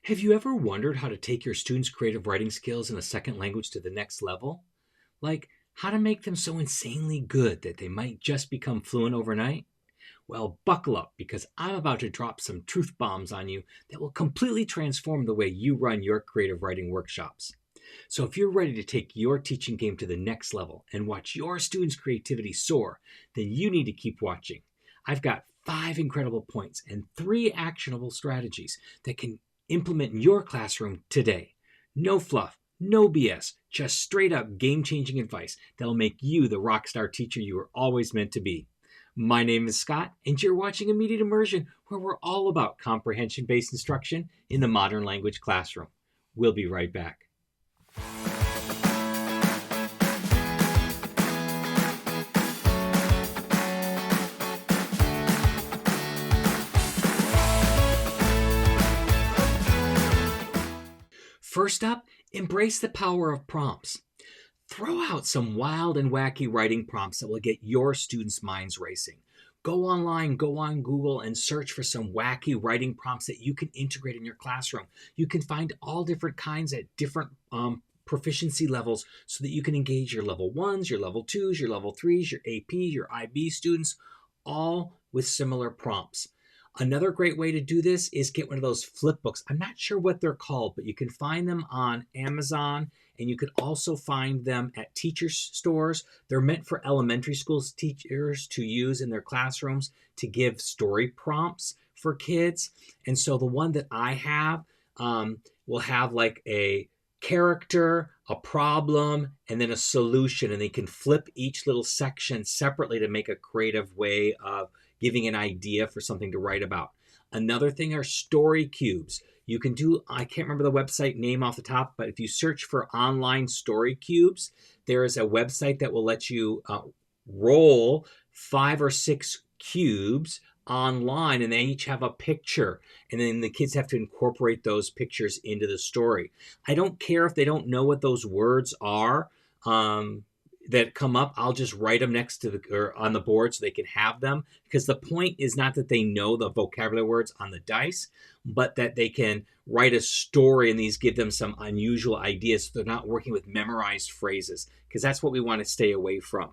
Have you ever wondered how to take your students' creative writing skills in a second language to the next level? Like how to make them so insanely good that they might just become fluent overnight? Well, buckle up because I'm about to drop some truth bombs on you that will completely transform the way you run your creative writing workshops. So, if you're ready to take your teaching game to the next level and watch your students' creativity soar, then you need to keep watching. I've got 5 incredible points and 3 actionable strategies that can implement in your classroom today. No fluff, no BS, just straight up game changing advice that'll make you the rock star teacher you were always meant to be. My name is Scott, and you're watching Immediate Immersion, where we're all about comprehension-based instruction in the modern language classroom. We'll be right back. First up, embrace the power of prompts. Throw out some wild and wacky writing prompts that will get your students' minds racing. Go online, go on Google, and search for some wacky writing prompts that you can integrate in your classroom. You can find all different kinds at different proficiency levels so that you can engage your level 1s, your level 2s, your level 3s, your AP, your IB students, all with similar prompts. Another great way to do this is get one of those flip books. I'm not sure what they're called, but you can find them on Amazon, and you can also find them at teacher stores. They're meant for elementary school teachers to use in their classrooms to give story prompts for kids. And so the one that I have will have like a character, a problem, and then a solution. And they can flip each little section separately to make a creative way of giving an idea for something to write about. Another thing are story cubes. You can do, I can't remember the website name off the top, but if you search for online story cubes, there is a website that will let you roll 5 or 6 cubes online, and they each have a picture, and then the kids have to incorporate those pictures into the story. I don't care if they don't know what those words are that come up. I'll just write them next to or on the board so they can have them, because the point is not that they know the vocabulary words on the dice, but that they can write a story, and these give them some unusual ideas so they're not working with memorized phrases, because that's what we want to stay away from.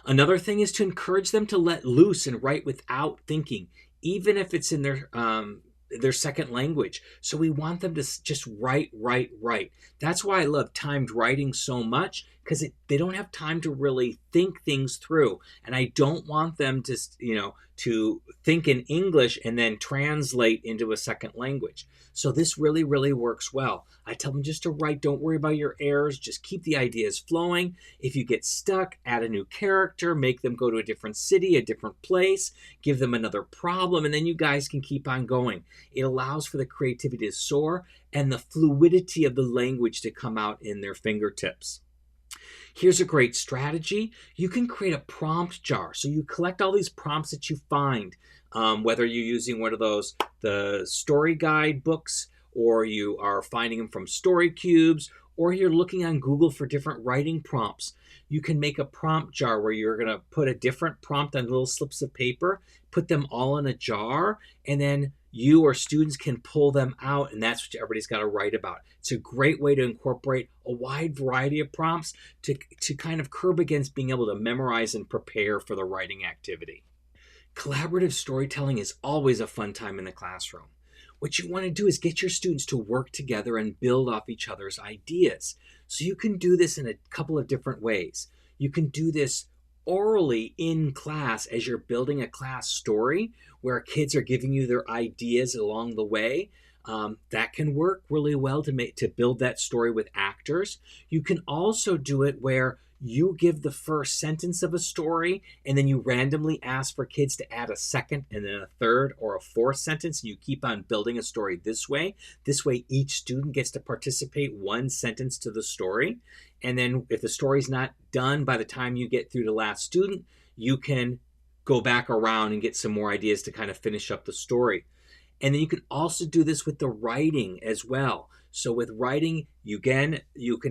Another thing is to encourage them to let loose and write without thinking, even if it's in their second language. So we want them to just write. That's why I love timed writing so much, because they don't have time to really think things through. And I don't want them to, to think in English and then translate into a second language. So this really, really works well. I tell them just to write. Don't worry about your errors. Just keep the ideas flowing. If you get stuck, add a new character, make them go to a different city, a different place, give them another problem, and then you guys can keep on going. It allows for the creativity to soar and the fluidity of the language to come out in their fingertips. Here's a great strategy. You can create a prompt jar. So you collect all these prompts that you find, whether you're using one of the story guide books, or you are finding them from story cubes, or you're looking on Google for different writing prompts. You can make a prompt jar where you're going to put a different prompt on little slips of paper, put them all in a jar, and then you or students can pull them out, and that's what everybody's got to write about. It's a great way to incorporate a wide variety of prompts to kind of curb against being able to memorize and prepare for the writing activity. Collaborative storytelling is always a fun time in the classroom. What you want to do is get your students to work together and build off each other's ideas. So you can do this in a couple of different ways. You can do this orally in class as you're building a class story where kids are giving you their ideas along the way. That can work really well to build that story with actors. You can also do it where you give the first sentence of a story, and then you randomly ask for kids to add a second and then a third or a fourth sentence, and you keep on building a story this way. This way, each student gets to participate one sentence to the story. And then if the story's not done by the time you get through the last student, you can go back around and get some more ideas to kind of finish up the story. And then you can also do this with the writing as well. So with writing, you can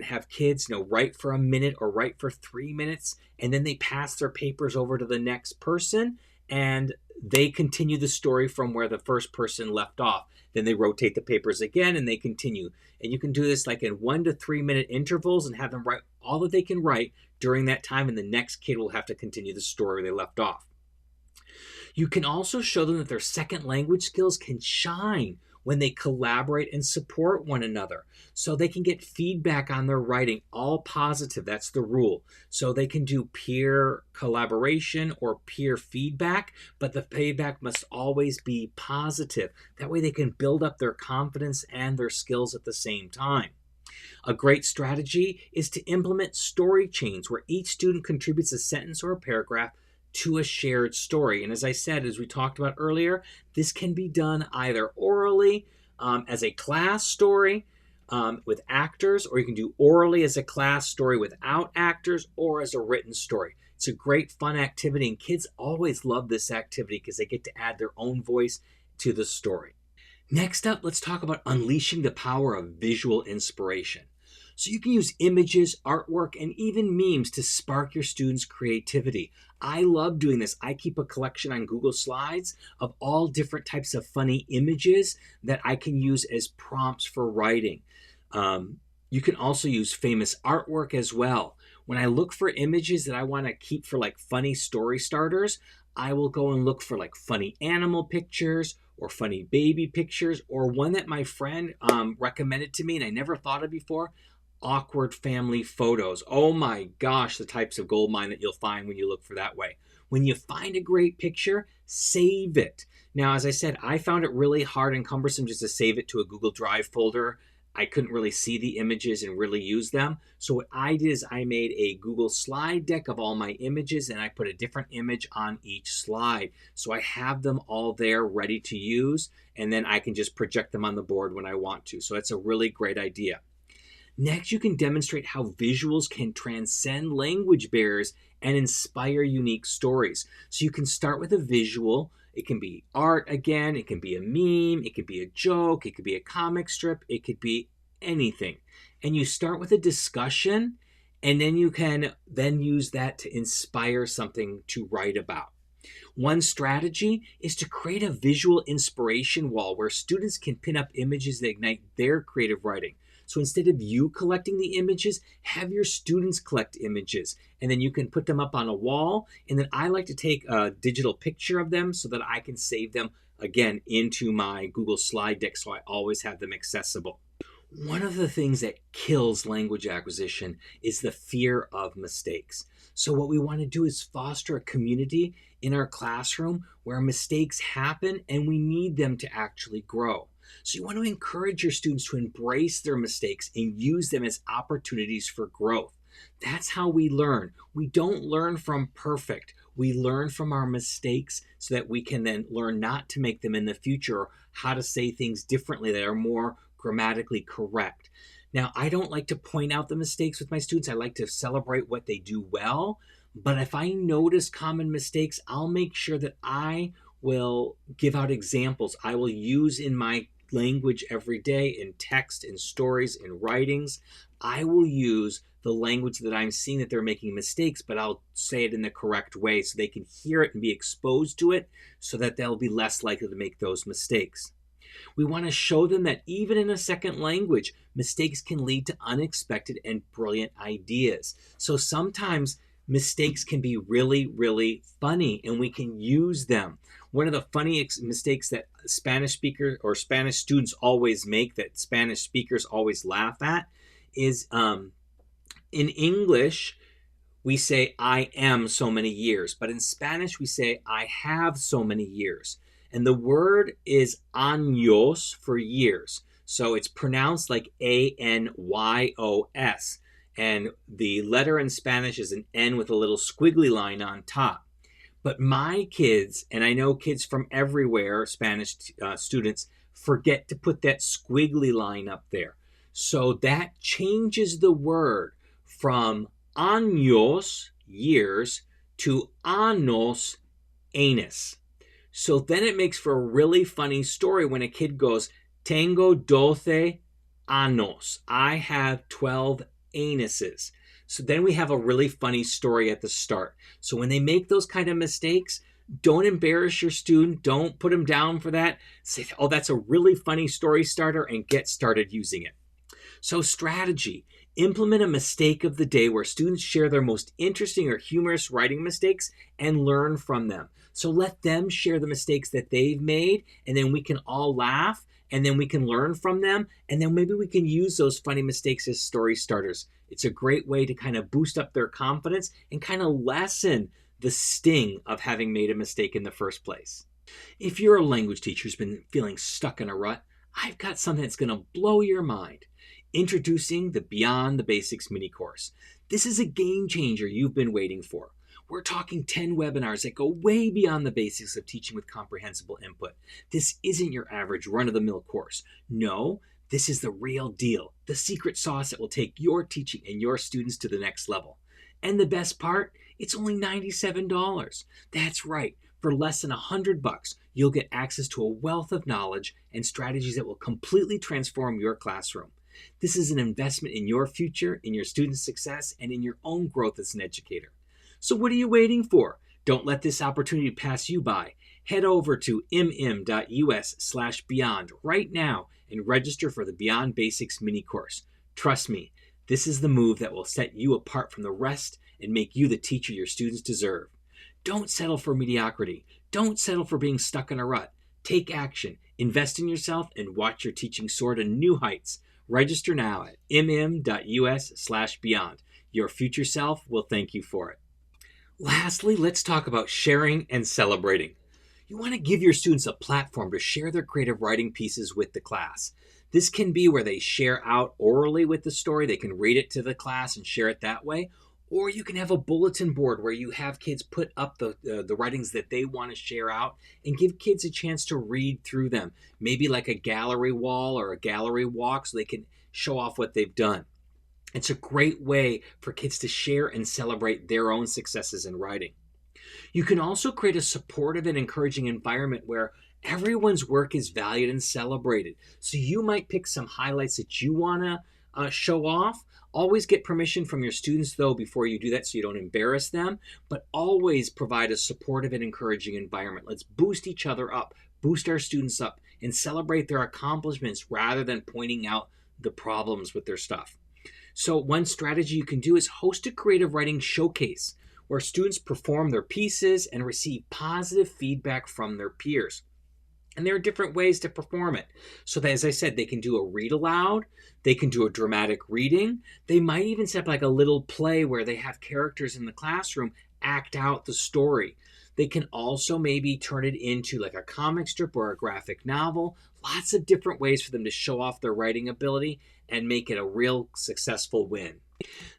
have kids, write for a minute or write for 3 minutes, and then they pass their papers over to the next person, and they continue the story from where the first person left off. Then they rotate the papers again and they continue. And you can do this like in 1 to 3 minute intervals and have them write all that they can write during that time, and the next kid will have to continue the story they left off. You can also show them that their second language skills can shine when they collaborate and support one another. So they can get feedback on their writing, all positive. That's the rule. So they can do peer collaboration or peer feedback, but the feedback must always be positive. That way they can build up their confidence and their skills at the same time. A great strategy is to implement story chains where each student contributes a sentence or a paragraph to a shared story. And as I said, as we talked about earlier, this can be done either orally as a class story with actors, or you can do orally as a class story without actors, or as a written story. It's a great fun activity, and kids always love this activity because they get to add their own voice to the story. Next up, let's talk about unleashing the power of visual inspiration. So you can use images, artwork, and even memes to spark your students' creativity. I love doing this. I keep a collection on Google Slides of all different types of funny images that I can use as prompts for writing. You can also use famous artwork as well. When I look for images that I want to keep for like funny story starters, I will go and look for like funny animal pictures or funny baby pictures, or one that my friend recommended to me and I never thought of before, awkward family photos. Oh my gosh, the types of gold mine that you'll find when you look for that way. When you find a great picture, save it. Now, as I said, I found it really hard and cumbersome just to save it to a Google Drive folder. I couldn't really see the images and really use them. So what I did is I made a Google slide deck of all my images, and I put a different image on each slide. So I have them all there ready to use, and then I can just project them on the board when I want to. So that's a really great idea. Next, you can demonstrate how visuals can transcend language barriers and inspire unique stories. So you can start with a visual. It can be art again, it can be a meme, it could be a joke, it could be a comic strip, it could be anything. And you start with a discussion, and then you can then use that to inspire something to write about. One strategy is to create a visual inspiration wall where students can pin up images that ignite their creative writing. So instead of you collecting the images, have your students collect images, and then you can put them up on a wall. And then I like to take a digital picture of them so that I can save them again into my Google slide deck, so I always have them accessible. One of the things that kills language acquisition is the fear of mistakes. So what we want to do is foster a community in our classroom where mistakes happen and we need them to actually grow. So you want to encourage your students to embrace their mistakes and use them as opportunities for growth. That's how we learn. We don't learn from perfect. We learn from our mistakes so that we can then learn not to make them in the future, or how to say things differently that are more grammatically correct. Now, I don't like to point out the mistakes with my students. I like to celebrate what they do well. But if I notice common mistakes, I'll make sure that I will give out examples I will use in my language every day, in text, in stories, in writings. I will use the language that I'm seeing that they're making mistakes, but I'll say it in the correct way so they can hear it and be exposed to it, so that they'll be less likely to make those mistakes. We want to show them that even in a second language, mistakes can lead to unexpected and brilliant ideas. So sometimes mistakes can be really, really funny, and we can use them. One of the funny mistakes that Spanish speakers or Spanish students always make, that Spanish speakers always laugh at, is in English, we say I am so many years, but in Spanish we say I have so many years. And the word is años for years. So it's pronounced like A-N-Y-O-S. And the letter in Spanish is an N with a little squiggly line on top. But my kids, and I know kids from everywhere, Spanish students, forget to put that squiggly line up there. So that changes the word from años, years, to años, anus. So then it makes for a really funny story when a kid goes, tengo 12 años. I have 12 anuses. So then we have a really funny story at the start. So when they make those kind of mistakes, Don't embarrass your student. Don't put them down for that. Say, oh, that's a really funny story starter, and get started using it. So strategy, implement a mistake of the day where students share their most interesting or humorous writing mistakes and learn from them. So let them share the mistakes that they've made, and then we can all laugh, and then we can learn from them, and then maybe we can use those funny mistakes as story starters. It's a great way to kind of boost up their confidence and kind of lessen the sting of having made a mistake in the first place. If you're a language teacher who's been feeling stuck in a rut, I've got something that's going to blow your mind. Introducing the Beyond the Basics mini course. This is a game changer you've been waiting for. We're talking 10 webinars that go way beyond the basics of teaching with comprehensible input. This isn't your average run-of-the-mill course. No, this is the real deal, the secret sauce that will take your teaching and your students to the next level. And the best part, it's only $97. That's right. For less than $100, you'll get access to a wealth of knowledge and strategies that will completely transform your classroom. This is an investment in your future, in your students' success, and in your own growth as an educator. So what are you waiting for? Don't let this opportunity pass you by. Head over to mm.us/beyond right now and register for the Beyond Basics mini course. Trust me, this is the move that will set you apart from the rest and make you the teacher your students deserve. Don't settle for mediocrity. Don't settle for being stuck in a rut. Take action, invest in yourself, and watch your teaching soar to new heights. Register now at mm.us/beyond. Your future self will thank you for it. Lastly, let's talk about sharing and celebrating. You want to give your students a platform to share their creative writing pieces with the class. This can be where they share out orally with the story. They can read it to the class and share it that way. Or you can have a bulletin board where you have kids put up the writings that they want to share out and give kids a chance to read through them. Maybe like a gallery wall or a gallery walk so they can show off what they've done. It's a great way for kids to share and celebrate their own successes in writing. You can also create a supportive and encouraging environment where everyone's work is valued and celebrated. So you might pick some highlights that you want to show off. Always get permission from your students, though, before you do that so you don't embarrass them, but always provide a supportive and encouraging environment. Let's boost each other up, boost our students up, and celebrate their accomplishments rather than pointing out the problems with their stuff. So one strategy you can do is host a creative writing showcase where students perform their pieces and receive positive feedback from their peers. And there are different ways to perform it. So that, as I said, they can do a read aloud, they can do a dramatic reading, they might even set up like a little play where they have characters in the classroom act out the story. They can also maybe turn it into like a comic strip or a graphic novel. Lots of different ways for them to show off their writing ability and make it a real successful win.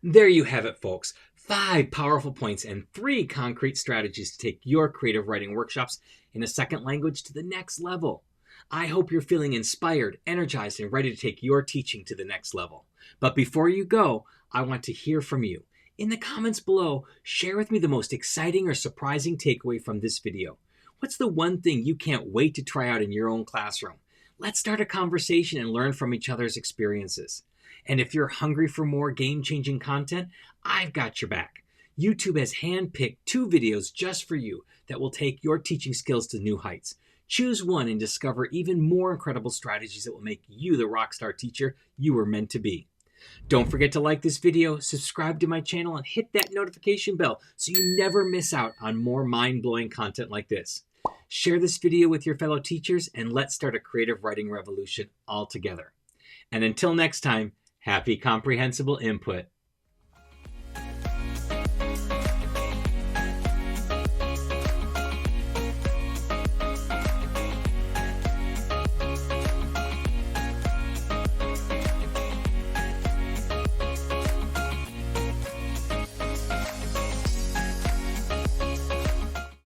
There you have it, folks. 5 powerful points and 3 concrete strategies to take your creative writing workshops in a second language to the next level. I hope you're feeling inspired, energized, and ready to take your teaching to the next level. But before you go, I want to hear from you. In the comments below, share with me the most exciting or surprising takeaway from this video. What's the one thing you can't wait to try out in your own classroom? Let's start a conversation and learn from each other's experiences. And if you're hungry for more game-changing content, I've got your back. YouTube has handpicked 2 videos just for you that will take your teaching skills to new heights. Choose one and discover even more incredible strategies that will make you the rockstar teacher you were meant to be. Don't forget to like this video, subscribe to my channel, and hit that notification bell so you never miss out on more mind-blowing content like this. Share this video with your fellow teachers, and let's start a creative writing revolution all together. And until next time, happy comprehensible input.